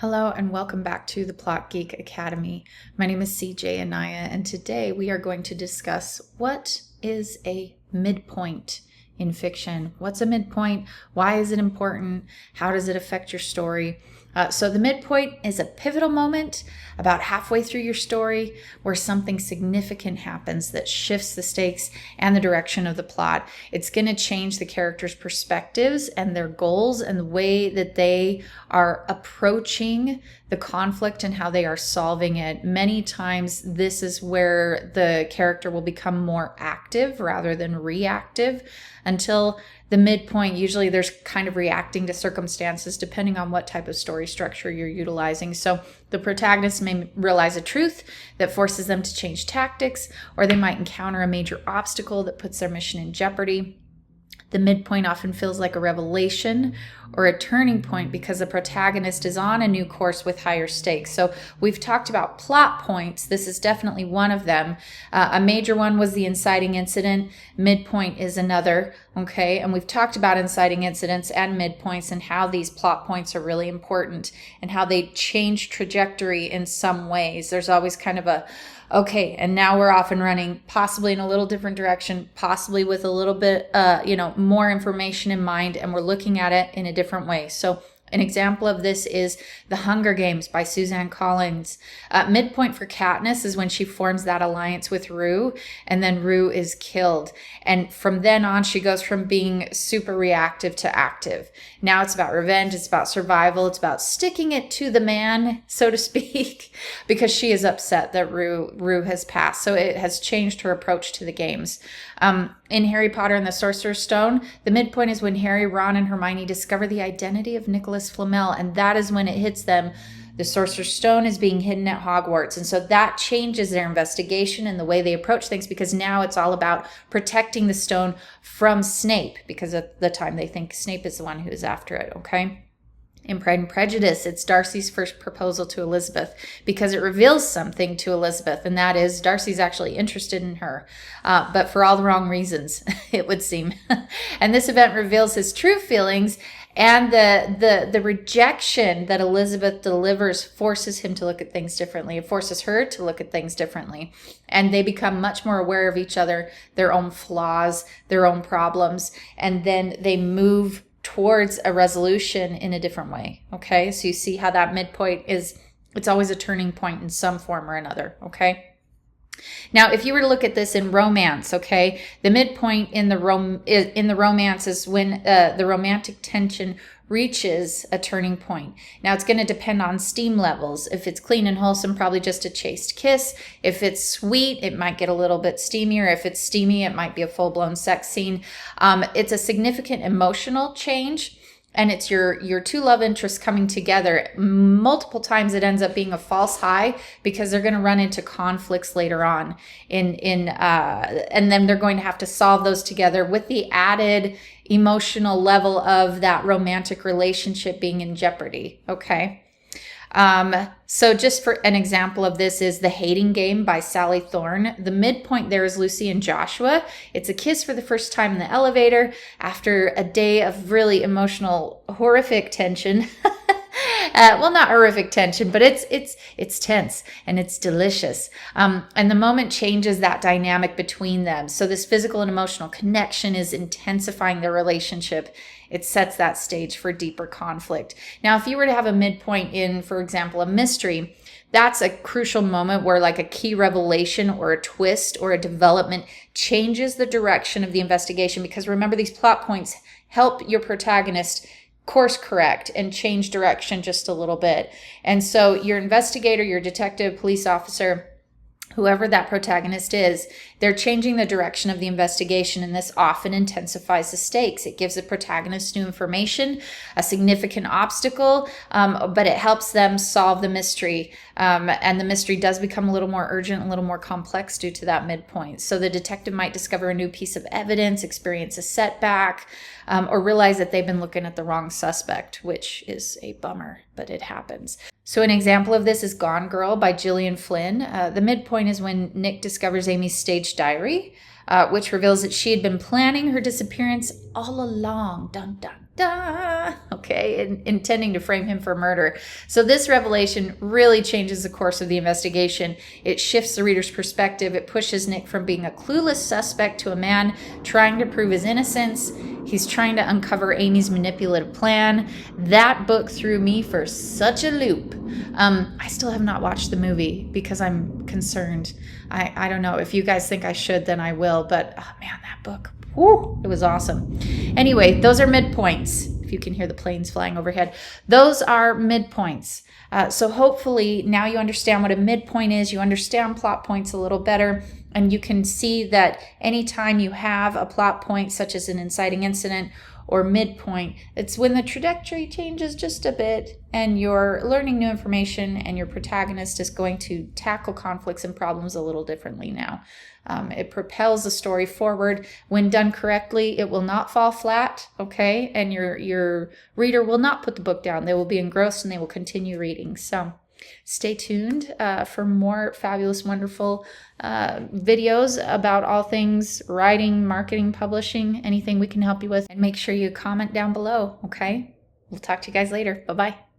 Hello and welcome back to the Plot Geek Academy. My name is CJ Anaya, and today we are going to discuss what is a midpoint in fiction. What's a midpoint? Why is it important? How does it affect your story? So the midpoint is a pivotal moment about halfway through your story where something significant happens that shifts the stakes and the direction of the plot. It's going to change the characters' perspectives and their goals and the way that they are approaching the conflict and how they are solving it. Many times this is where the character will become more active rather than reactive until the midpoint. Usually there's kind of reacting to circumstances depending on what type of story structure you're utilizing. So the protagonist may realize a truth that forces them to change tactics, or they might encounter a major obstacle that puts their mission in jeopardy. The midpoint often feels like a revelation or a turning point because the protagonist is on a new course with higher stakes. So we've talked about plot points. This is definitely one of them. A major one was the inciting incident. Midpoint is another. Okay. And we've talked about inciting incidents and midpoints and how these plot points are really important and how they change trajectory in some ways. There's always kind of okay, and now we're off and running, possibly in a little different direction, possibly with a little bit, more information in mind, and we're looking at it in a different way. So an example of this is The Hunger Games by Suzanne Collins. Midpoint for Katniss is when she forms that alliance with Rue, and then Rue is killed. And from then on, she goes from being super reactive to active. Now it's about revenge, it's about survival, it's about sticking it to the man, so to speak, because she is upset that Rue has passed. So it has changed her approach to the games. In Harry Potter and the Sorcerer's Stone, the midpoint is when Harry, Ron, and Hermione discover the identity of Nicholas Flamel, and that is when it hits them. The Sorcerer's Stone is being hidden at Hogwarts, and so that changes their investigation and the way they approach things, because now it's all about protecting the stone from Snape, because at the time they think Snape is the one who is after it, okay? In Pride and Prejudice, it's Darcy's first proposal to Elizabeth because it reveals something to Elizabeth, and that is Darcy's actually interested in her, but for all the wrong reasons, it would seem. And this event reveals his true feelings, and the rejection that Elizabeth delivers forces him to look at things differently. It forces her to look at things differently, and they become much more aware of each other, their own flaws, their own problems, and then they move towards a resolution in a different way. Okay. So you see how that midpoint it's always a turning point in some form or another. Okay. Now, if you were to look at this in romance, okay, the midpoint in the romance is when the romantic tension reaches a turning point. Now, it's going to depend on steam levels. If it's clean and wholesome, probably just a chaste kiss. If it's sweet, it might get a little bit steamier. If it's steamy, it might be a full-blown sex scene. It's a significant emotional change, and it's your two love interests coming together. Multiple times it ends up being a false high because they're going to run into conflicts later on and then they're going to have to solve those together with the added emotional level of that romantic relationship being in jeopardy. Okay. So just for an example of this is The Hating Game by Sally Thorne. The midpoint there is Lucy and Joshua. It's a kiss for the first time in the elevator after a day of really emotional, horrific tension. Well, not horrific tension, but it's tense and it's delicious. And the moment changes that dynamic between them. So this physical and emotional connection is intensifying their relationship. It sets that stage for deeper conflict. Now, if you were to have a midpoint in, for example, a mystery, that's a crucial moment where like a key revelation or a twist or a development changes the direction of the investigation. Because remember, these plot points help your protagonist course correct and change direction just a little bit. And so your investigator, your detective, police officer, whoever that protagonist is, they're changing the direction of the investigation, and this often intensifies the stakes. It gives the protagonist new information, a significant obstacle, but it helps them solve the mystery. And the mystery does become a little more urgent, a little more complex due to that midpoint. So the detective might discover a new piece of evidence, experience a setback, or realize that they've been looking at the wrong suspect, which is a bummer, but it happens. So an example of this is Gone Girl by Gillian Flynn. The midpoint is when Nick discovers Amy's staged diary, which reveals that she had been planning her disappearance all along. Dun, dun, Okay, intending to frame him for murder. So this revelation really changes the course of the investigation. It shifts the reader's perspective. It pushes Nick from being a clueless suspect to a man trying to prove his innocence. He's trying to uncover Amy's manipulative plan. That book threw me for such a loop. I still have not watched the movie because I'm concerned. I don't know. If you guys think I should, then I will. But oh man, that book, whoo, it was awesome. Anyway, those are midpoints. If you can hear the planes flying overhead, those are midpoints. So hopefully now you understand what a midpoint is. You understand plot points a little better. And you can see that anytime you have a plot point, such as an inciting incident or midpoint, it's when the trajectory changes just a bit and you're learning new information and your protagonist is going to tackle conflicts and problems a little differently now. It propels the story forward. When done correctly, it will not fall flat, okay? And your reader will not put the book down. They will be engrossed and they will continue reading. So stay tuned for more fabulous, wonderful videos about all things writing, marketing, publishing, anything we can help you with. And make sure you comment down below, okay? We'll talk to you guys later. Bye-bye.